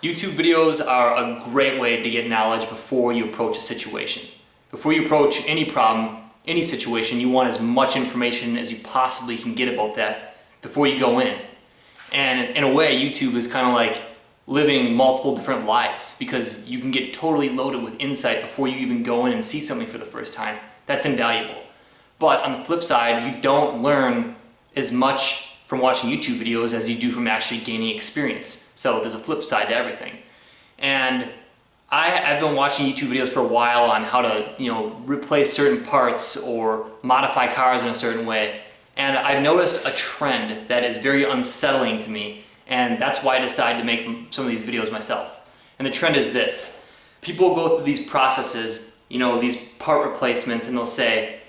YouTube videos are a great way to get knowledge before you approach a situation. Before you approach any problem, any situation, you want as much information as you possibly can get about that before you go in. And in a way, YouTube is kind of like living multiple different lives because you can get totally loaded with insight before you even go in and see something for the first time. That's invaluable. But on the flip side, you don't learn as much from watching YouTube videos as you do from actually gaining experience. So there's a flip side to everything. And I've been watching YouTube videos for a while on how to, replace certain parts or modify cars in a certain way. And I've noticed a trend that is very unsettling to me, and that's why I decided to make some of these videos myself. And the trend is this. People go through these processes, these part replacements, and they'll say,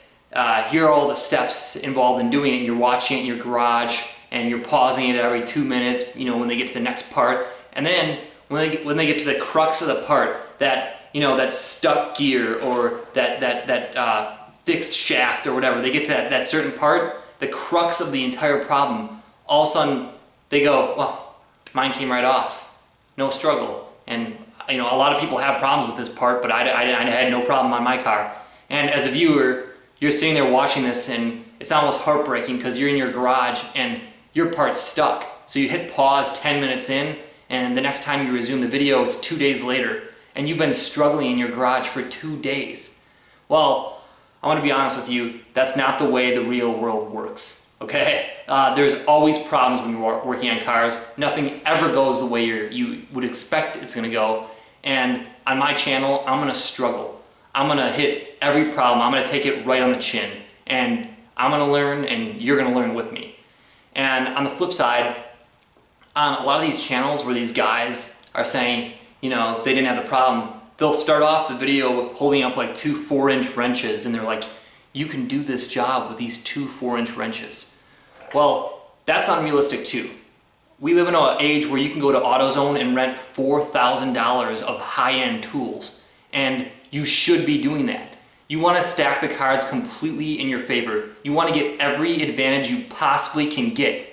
here are all the steps involved in doing it, and you're watching it in your garage, and you're pausing it every 2 minutes, when they get to the next part. And then when they get to the crux of the part, that stuck gear or that fixed shaft or whatever, they get to that certain part, the crux of the entire problem, all of a sudden they go, well, mine came right off, no struggle. And a lot of people have problems with this part, but I had no problem on my car. And as a viewer, you're sitting there watching this, and it's almost heartbreaking because you're in your garage and your part's stuck. So you hit pause 10 minutes in, and the next time you resume the video, it's 2 days later, and you've been struggling in your garage for 2 days. Well, I want to be honest with you, that's not the way the real world works, okay? There's always problems when you're working on cars. Nothing ever goes the way you would expect it's going to go. And on my channel, I'm going to struggle. I'm going to hit every problem. I'm going to take it right on the chin. And I'm going to learn, and you're going to learn with me. And on the flip side, on a lot of these channels where these guys are saying, they didn't have the problem, they'll start off the video with holding up like 2 4-inch wrenches, and they're like, you can do this job with these 2 4-inch wrenches. Well, that's unrealistic too. We live in an age where you can go to AutoZone and rent $4,000 of high-end tools, and you should be doing that. You want to stack the cards completely in your favor. You want to get every advantage you possibly can get.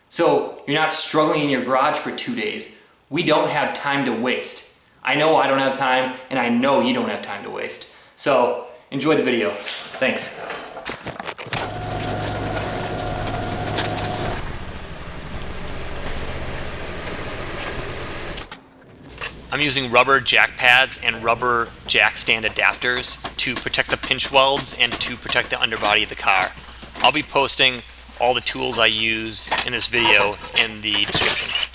So you're not struggling in your garage for 2 days. We don't have time to waste. I know I don't have time, and I know you don't have time to waste. So enjoy the video. Thanks. I'm using rubber jack pads and rubber jack stand adapters to protect the pinch welds and to protect the underbody of the car. I'll be posting all the tools I use in this video in the description.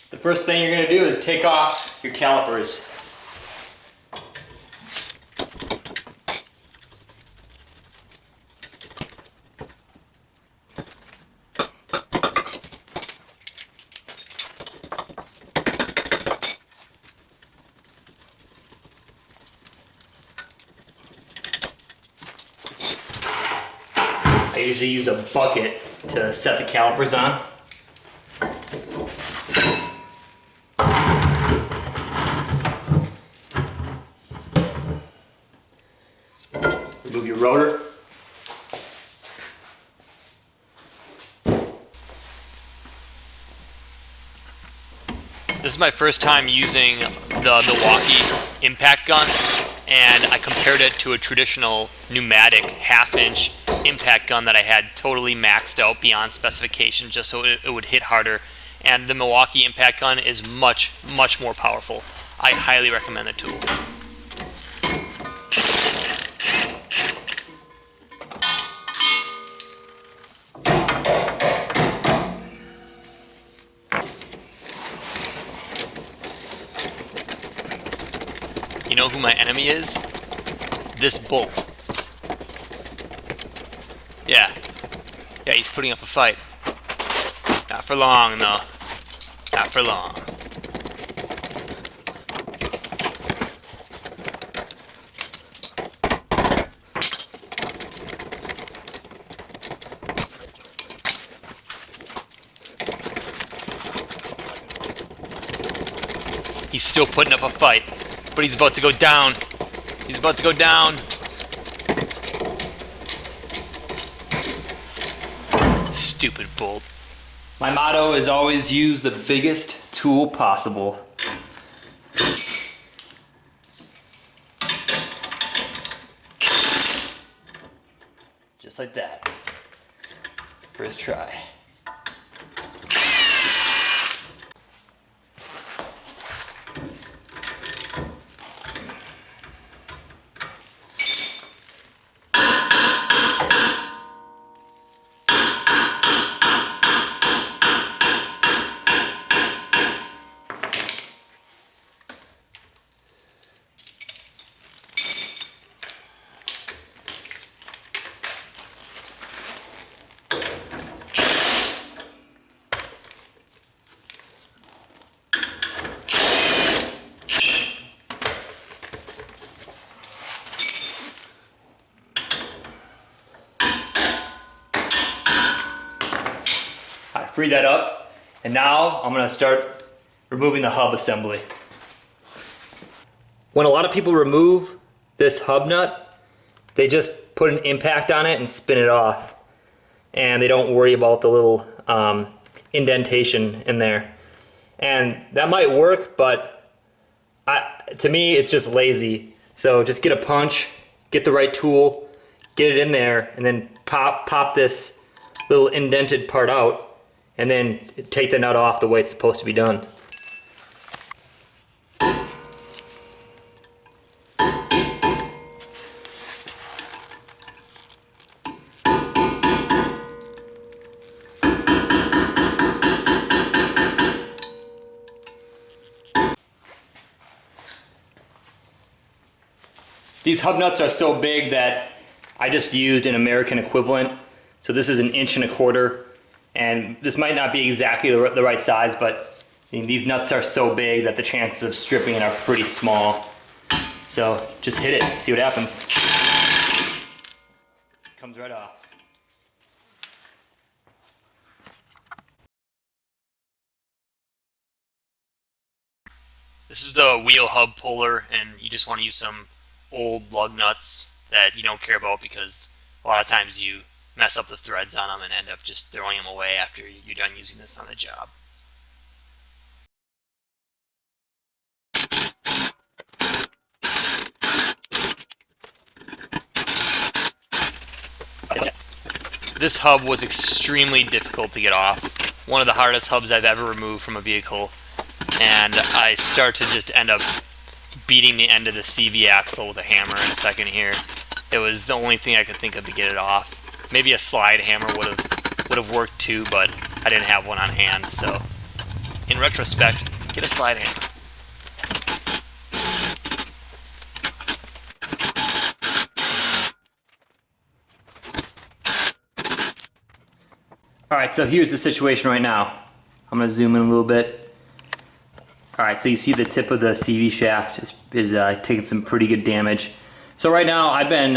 The first thing you're going to do is take off your calipers. I usually use a bucket to set the calipers on. Remove your rotor. This is my first time using the Milwaukee impact gun, and I compared it to a traditional pneumatic 1/2-inch impact gun that I had totally maxed out beyond specification just so it would hit harder. And the Milwaukee impact gun is much, much more powerful. I highly recommend the tool. You know who my enemy is? This bolt. Yeah, he's putting up a fight. Not for long, though. Not for long. He's still putting up a fight, but he's about to go down. He's about to go down. Stupid bolt. My motto is always use the biggest tool possible. Just like that. First try. I free that up, and now I'm going to start removing the hub assembly. When a lot of people remove this hub nut, they just put an impact on it and spin it off, and they don't worry about the little indentation in there. And that might work, but to me it's just lazy. So just get a punch, get the right tool, get it in there, and then pop this little indented part out, and then take the nut off the way it's supposed to be done. These hub nuts are so big that I just used an American equivalent. So this is 1.25 inches, and this might not be exactly the right size, but I mean, these nuts are so big that the chances of stripping it are pretty small. So just hit it, see what happens. Comes right off. This is the wheel hub puller, and you just want to use some old lug nuts that you don't care about, because a lot of times you mess up the threads on them and end up just throwing them away after you're done using this on the job. This hub was extremely difficult to get off. One of the hardest hubs I've ever removed from a vehicle, and I start to just end up beating the end of the CV axle with a hammer in a second here. It was the only thing I could think of to get it off. Maybe a slide hammer would have worked too, but I didn't have one on hand, so in retrospect, get a slide hammer. Alright, so here's the situation right now. I'm going to zoom in a little bit. Alright, so you see the tip of the CV shaft is taking some pretty good damage. So right now I've been,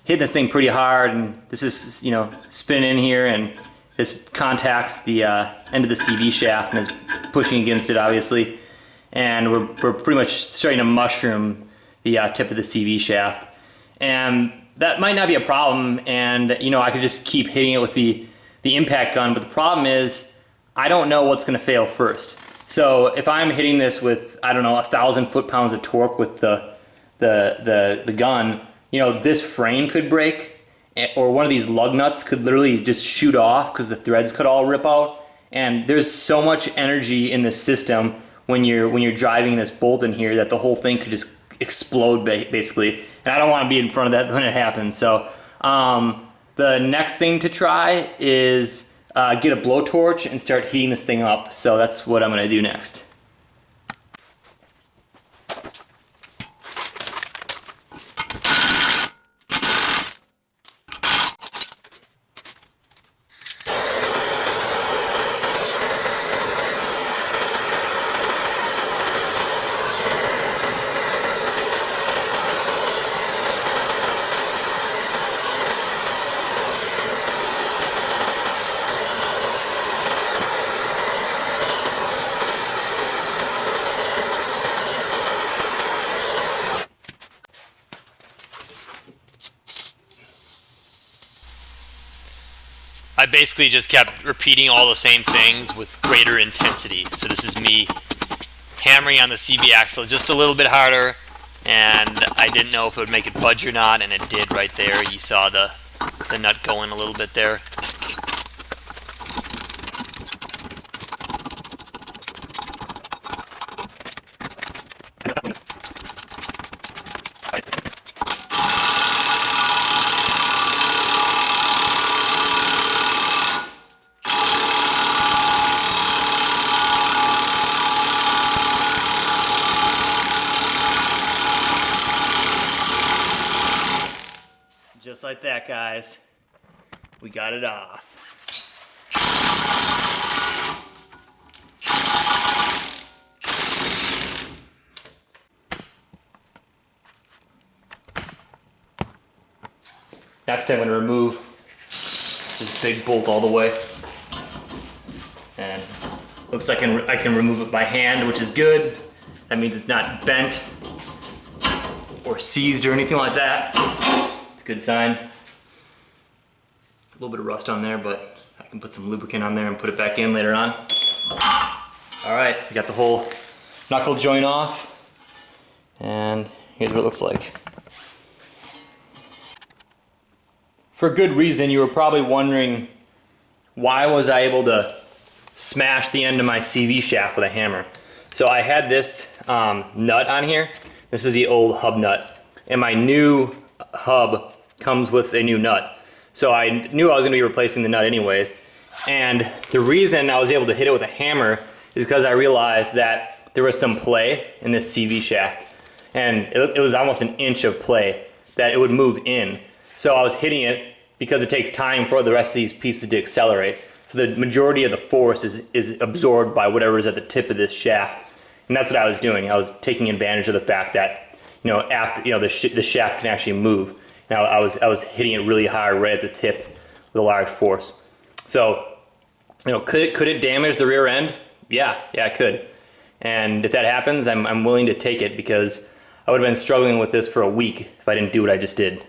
hitting this thing pretty hard, and this is, spinning in here, and this contacts the end of the CV shaft and is pushing against it, obviously. And we're pretty much starting to mushroom the tip of the CV shaft. And that might not be a problem, and I could just keep hitting it with the impact gun, but the problem is I don't know what's going to fail first. So if I'm hitting this with, I don't know, 1,000 foot-pounds of torque with the gun, this frame could break, or one of these lug nuts could literally just shoot off because the threads could all rip out. And there's so much energy in this system when you're driving this bolt in here that the whole thing could just explode basically. And I don't want to be in front of that when it happens. So the next thing to try is get a blowtorch and start heating this thing up. So that's what I'm going to do next. basically just kept repeating all the same things with greater intensity. So this is me hammering on the CV axle just a little bit harder, and I didn't know if it would make it budge or not, and it did right there. You saw the nut going a little bit there. Just like that, guys. We got it off. Next I'm going to remove this big bolt all the way. And looks like I can remove it by hand, which is good. That means it's not bent or seized or anything like that. It's a good sign. A little bit of rust on there, but I can put some lubricant on there and put it back in later on. All right, we got the whole knuckle joint off, and here's what it looks like. For good reason, you were probably wondering, why was I able to smash the end of my CV shaft with a hammer? So I had this nut on here. This is the old hub nut, and my new hub comes with a new nut. So I knew I was going to be replacing the nut anyways, and the reason I was able to hit it with a hammer is because I realized that there was some play in this CV shaft, and it was almost an inch of play that it would move in. So I was hitting it because it takes time for the rest of these pieces to accelerate. So the majority of the force is absorbed by whatever is at the tip of this shaft. And that's what I was doing. I was taking advantage of the fact that, after, the shaft can actually move. Now I was hitting it really hard right at the tip with a large force. So, could it damage the rear end? Yeah, it could. And if that happens, I'm willing to take it, because I would have been struggling with this for a week if I didn't do what I just did.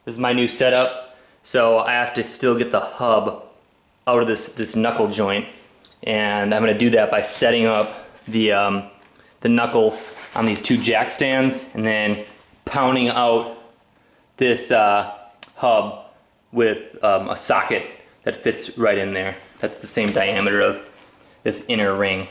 This is my new setup, so I have to still get the hub out of this knuckle joint, and I'm going to do that by setting up the knuckle on these two jack stands, and then pounding out this hub with a socket that fits right in there. That's the same diameter of this inner ring.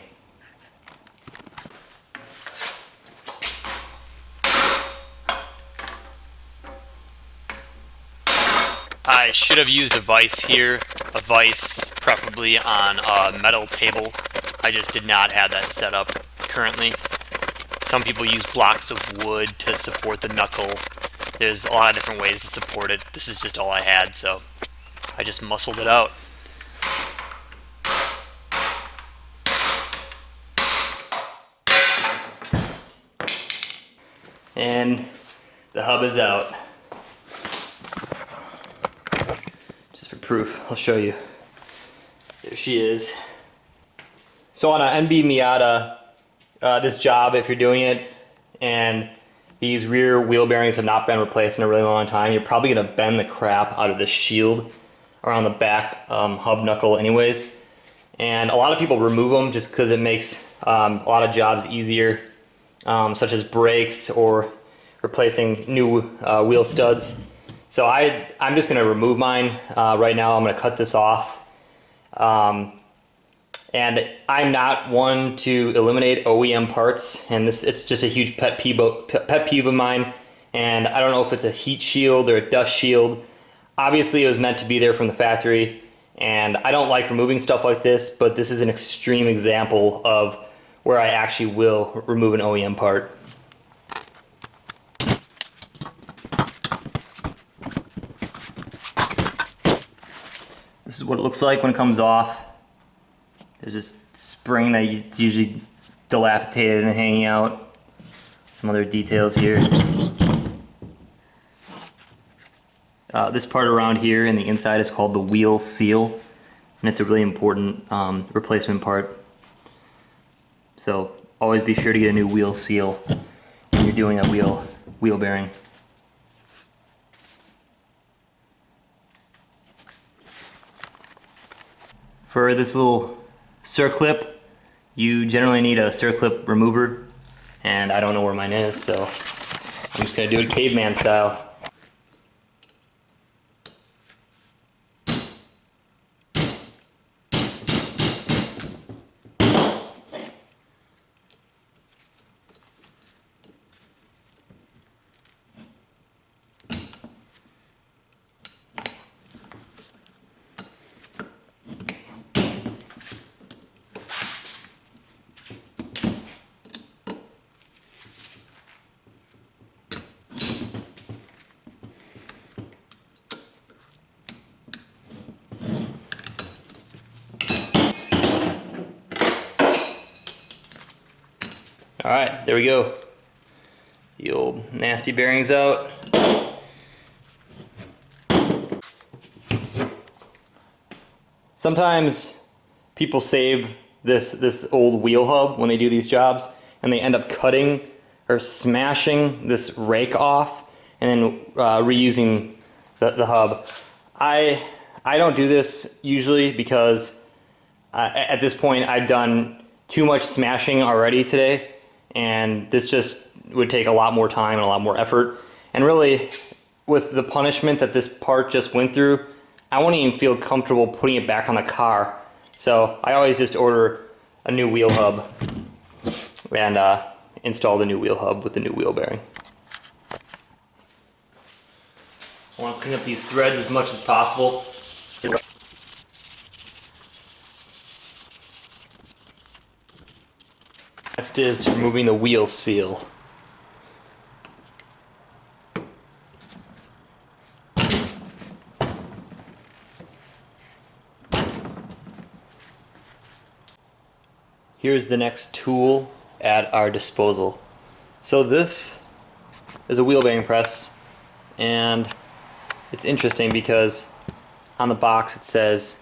I should have used a vise here, a vise preferably on a metal table. I just did not have that set up currently. Some people use blocks of wood to support the knuckle. There's a lot of different ways to support it. This is just all I had, so I just muscled it out. And the hub is out. Just for proof, I'll show you. There she is. So on an NB Miata, this job, if you're doing it and these rear wheel bearings have not been replaced in a really long time, you're probably going to bend the crap out of this shield around the back hub knuckle anyways. And a lot of people remove them just because it makes a lot of jobs easier, such as brakes or replacing new wheel studs. So I'm just going to remove mine right now. I'm going to cut this off. And I'm not one to eliminate OEM parts, and it's just a huge pet peeve of mine. And I don't know if it's a heat shield or a dust shield. Obviously it was meant to be there from the factory, and I don't like removing stuff like this, but this is an extreme example of where I actually will remove an OEM part. This is what it looks like when it comes off. There's this spring that's usually dilapidated and hanging out. Some other details here. This part around here in the inside is called the wheel seal, and it's a really important replacement part. So always be sure to get a new wheel seal when you're doing a wheel bearing. For this little circlip, you generally need a circlip remover, and I don't know where mine is, so I'm just gonna do it caveman style. Alright, there we go. The old nasty bearings out. Sometimes people save this old wheel hub when they do these jobs, and they end up cutting or smashing this rake off and then reusing the hub. I don't do this usually because at this point I've done too much smashing already today, and this just would take a lot more time and a lot more effort. And really, with the punishment that this part just went through, I won't even feel comfortable putting it back on the car. So I always just order a new wheel hub and install the new wheel hub with the new wheel bearing. I want to clean up these threads as much as possible. Next is removing the wheel seal. Here's the next tool at our disposal. So this is a wheel bearing press, and it's interesting because on the box it says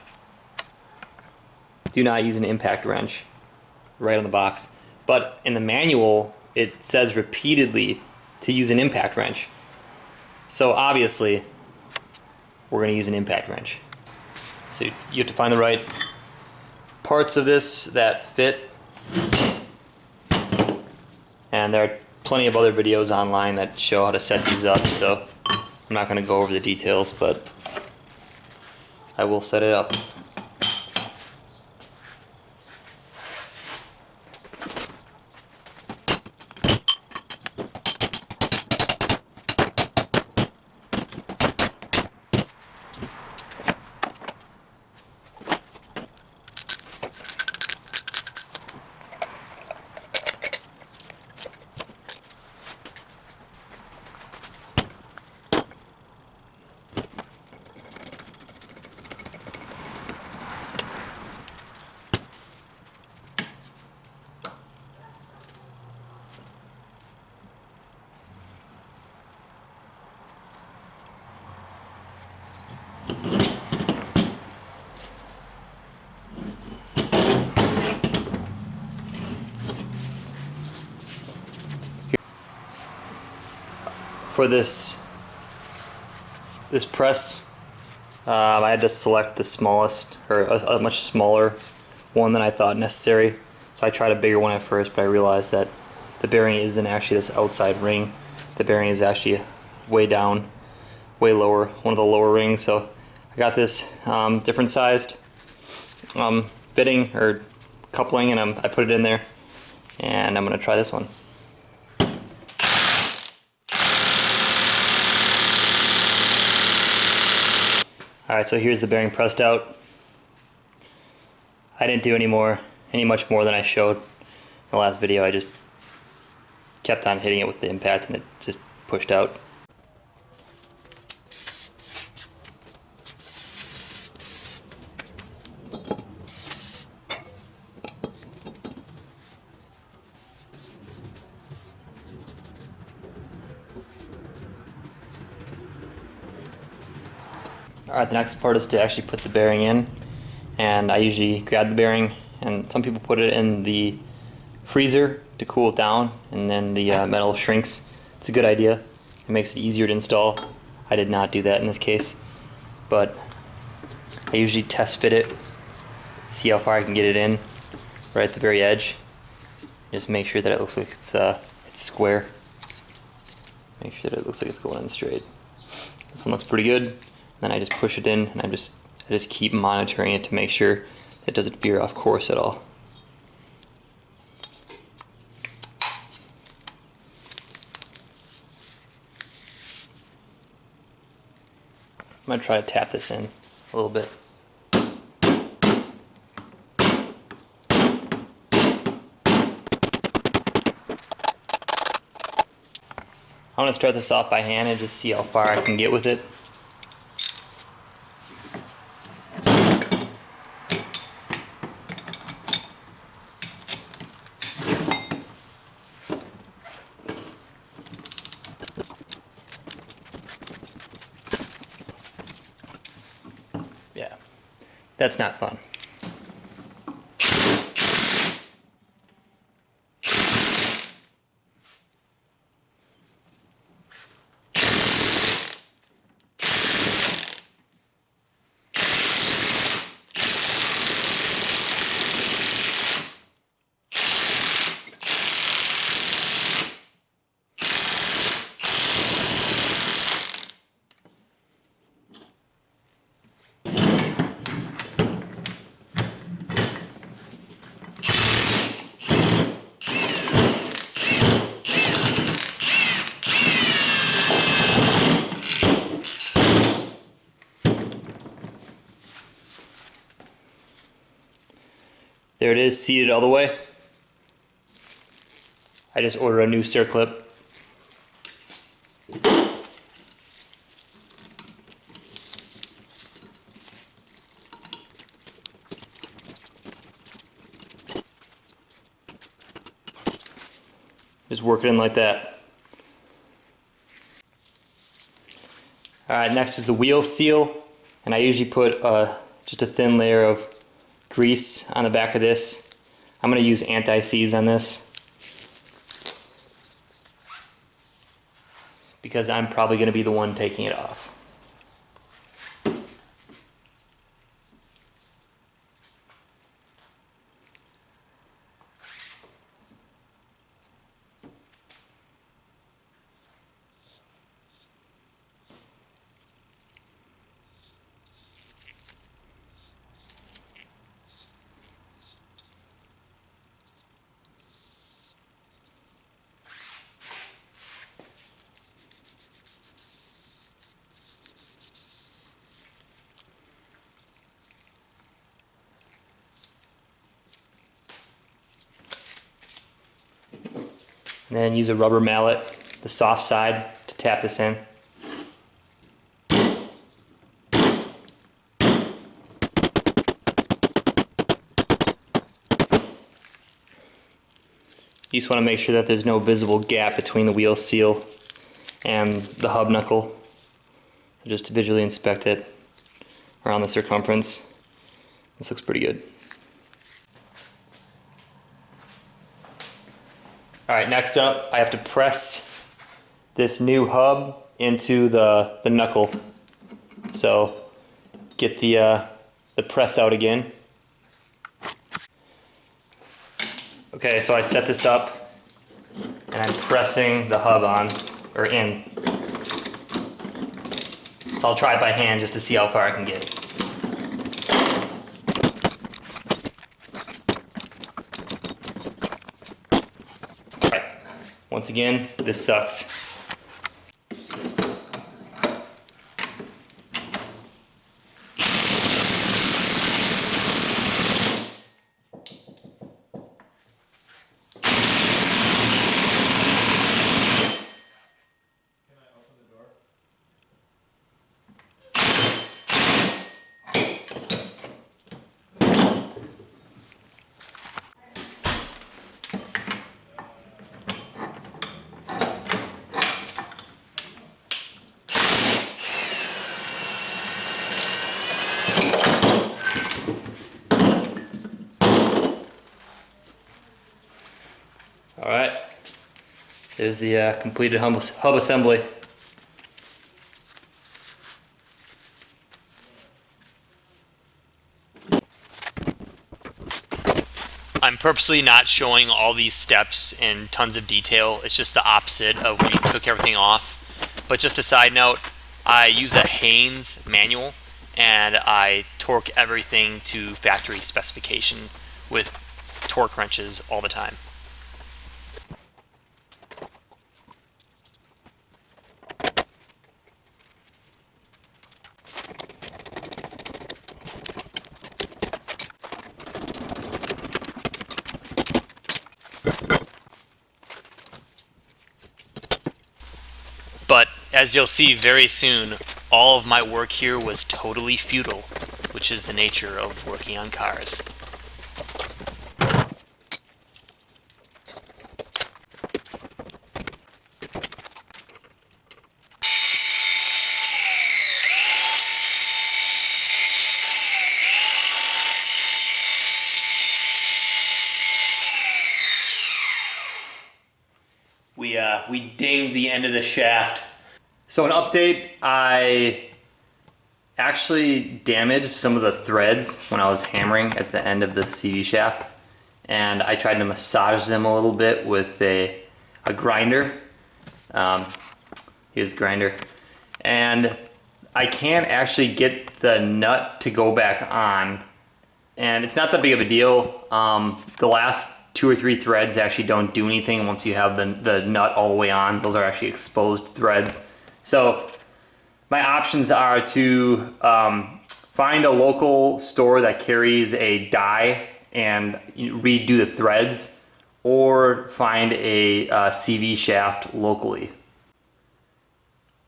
do not use an impact wrench, right on the box. But in the manual it says repeatedly to use an impact wrench. So obviously we're going to use an impact wrench. So you have to find the right parts of this that fit, and there are plenty of other videos online that show how to set these up, so I'm not going to go over the details, but I will set it up. For this press, I had to select the smallest, or a much smaller one than I thought necessary. So I tried a bigger one at first, but I realized that the bearing isn't actually this outside ring. The bearing is actually way down, way lower, one of the lower rings. So I got this different sized fitting or coupling, and I put it in there, and I'm going to try this one. Alright, so here's the bearing pressed out. I didn't do any much more than I showed in the last video. I just kept on hitting it with the impact and it just pushed out. Alright, the next part is to actually put the bearing in, and I usually grab the bearing, and some people put it in the freezer to cool it down, and then the metal shrinks. It's a good idea. It makes it easier to install. I did not do that in this case, but I usually test fit it See how far I can get it in, right at the very edge. Just make sure that it looks like it's square. Make sure that it looks like it's going in straight. This one looks pretty good. Then I just push it in, and I just keep monitoring it to make sure it doesn't veer off course at all. I'm gonna try to tap this in a little bit. I'm gonna start this off by hand and just see how far I can get with it. Yeah, that's not fun. There it is, seated all the way. I just ordered a new circlip. Just work it in like that. Alright, next is the wheel seal, and I usually put just a thin layer of grease on the back of this. I'm going to use anti-seize on this because I'm probably going to be the one taking it off. And then use a rubber mallet, the soft side, to tap this in. You just want to make sure that there's no visible gap between the wheel seal and the hub knuckle. So just to visually inspect it around the circumference. This looks pretty good. Alright, next up I have to press this new hub into the knuckle. So get the press out again. Okay, so I set this up and I'm pressing the hub on, or in. So I'll try it by hand just to see how far I can get. Once again, this sucks. Alright, there's the completed hub assembly. purposely not showing all these steps in tons of detail. It's just the opposite of when you took everything off. But just a side note, I use a Haynes manual, and I torque everything to factory specification with torque wrenches all the time. But as you'll see very soon, all of my work here was totally futile, which is the nature of working on cars. We dinged the end of the shaft. So an update, I actually damaged some of the threads when I was hammering at the end of the CV shaft, and I tried to massage them a little bit with a grinder. Here's the grinder. And I can't actually get the nut to go back on, and it's not that big of a deal. The last 2 or 3 threads actually don't do anything once you have the nut all the way on. Those are actually exposed threads. So my options are to find a local store that carries a die and redo the threads, or find a CV shaft locally.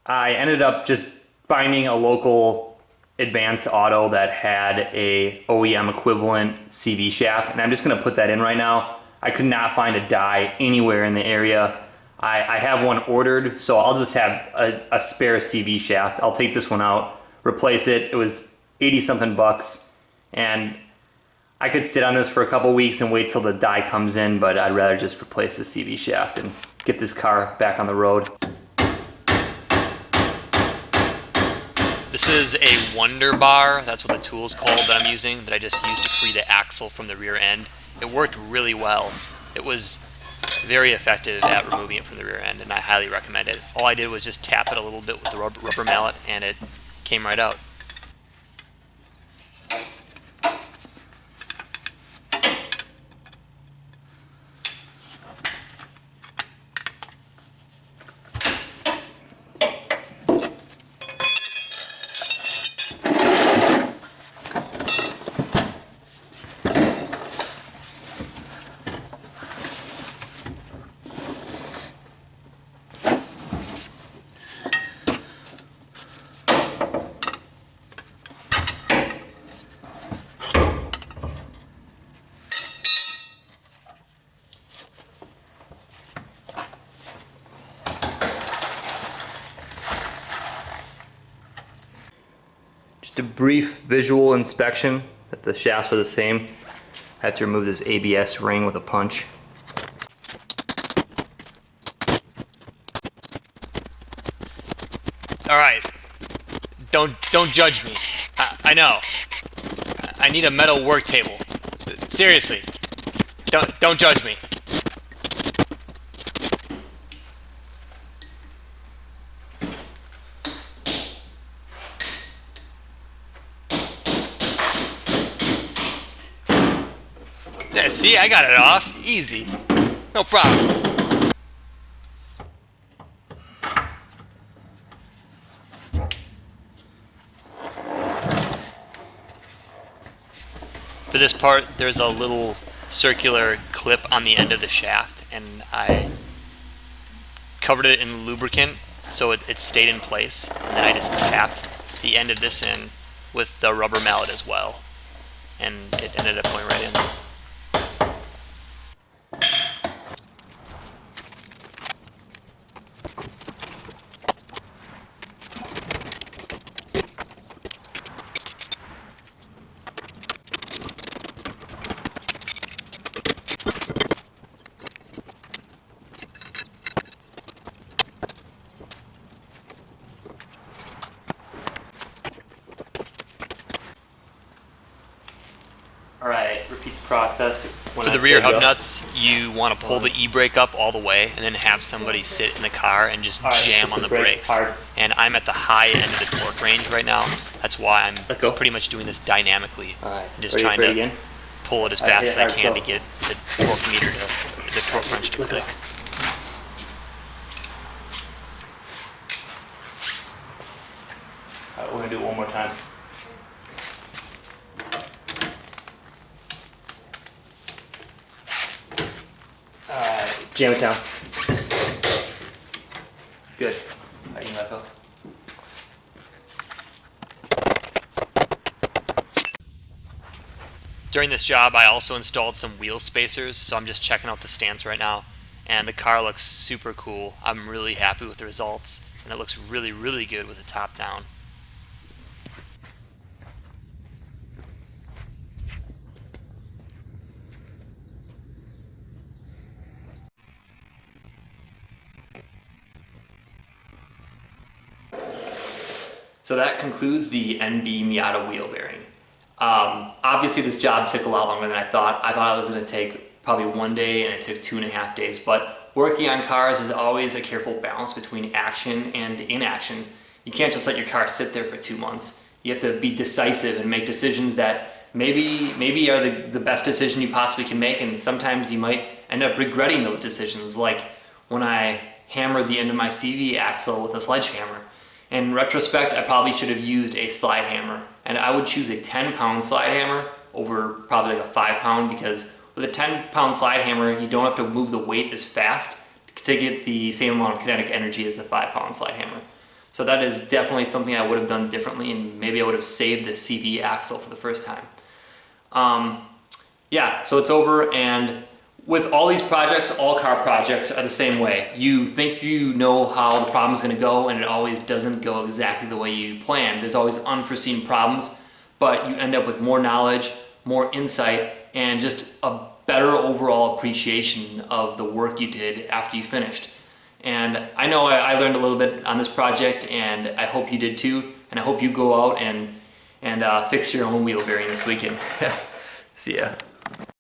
I ended up just finding a local Advanced Auto that had a OEM equivalent CV shaft, and I'm just gonna put that in right now. I could not find a die anywhere in the area. I have one ordered, so I'll just have a spare CV shaft. I'll take this one out, replace it. It was 80 something bucks, and I could sit on this for a couple weeks and wait till the die comes in, but I'd rather just replace the CV shaft and get this car back on the road. This is a Wonder Bar, that's what the tool's called that I'm using, that I just used to free the axle from the rear end. It worked really well. It was very effective at removing it from the rear end, and I highly recommend it. All I did was just tap it a little bit with the rubber mallet, and it came right out. Just a brief visual inspection that the shafts are the same. I have to remove this ABS ring with a punch. All right, don't judge me. I know. I need a metal work table. Seriously, don't judge me. Yeah, see, I got it off. Easy. No problem. For this part, there's a little circular clip on the end of the shaft, and I covered it in lubricant so it stayed in place, and then I just tapped the end of this in with the rubber mallet as well, and it ended up going right in. Alright, repeat the process. For the rear hub nuts, you want to pull the e-brake up all the way and then have somebody sit in the car and just jam on the brakes. And I'm at the high end of the torque range right now. That's why I'm pretty much doing this dynamically. And just trying to pull it as fast as I can to get the torque meter to, the torque wrench to click. Alright, we're going to do it one more time. Alright, jam it down. Good. Alright, you can let go. During this job, I also installed some wheel spacers, so I'm just checking out the stance right now. And the car looks super cool. I'm really happy with the results, and it looks really, really good with the top down. So that concludes the NB Miata wheel bearing. Obviously this job took a lot longer than I thought. I thought it was going to take probably 1 day, and it took 2.5 days. But working on cars is always a careful balance between action and inaction. You can't just let your car sit there for 2 months. You have to be decisive and make decisions that maybe are the best decision you possibly can make, and sometimes you might end up regretting those decisions, like when I hammered the end of my CV axle with a sledgehammer. In retrospect, I probably should have used a slide hammer, and I would choose a 10-pound slide hammer over probably like a 5-pound, because with a 10-pound slide hammer, you don't have to move the weight as fast to get the same amount of kinetic energy as the 5-pound slide hammer. So that is definitely something I would have done differently, and maybe I would have saved the CV axle for the first time. Yeah, so it's over, and with all these projects, all car projects are the same way. You think you know how the problem's going to go, and it always doesn't go exactly the way you planned. There's always unforeseen problems, but you end up with more knowledge, more insight, and just a better overall appreciation of the work you did after you finished. And I know I learned a little bit on this project, and I hope you did too, and I hope you go out and fix your own wheel bearing this weekend. See ya.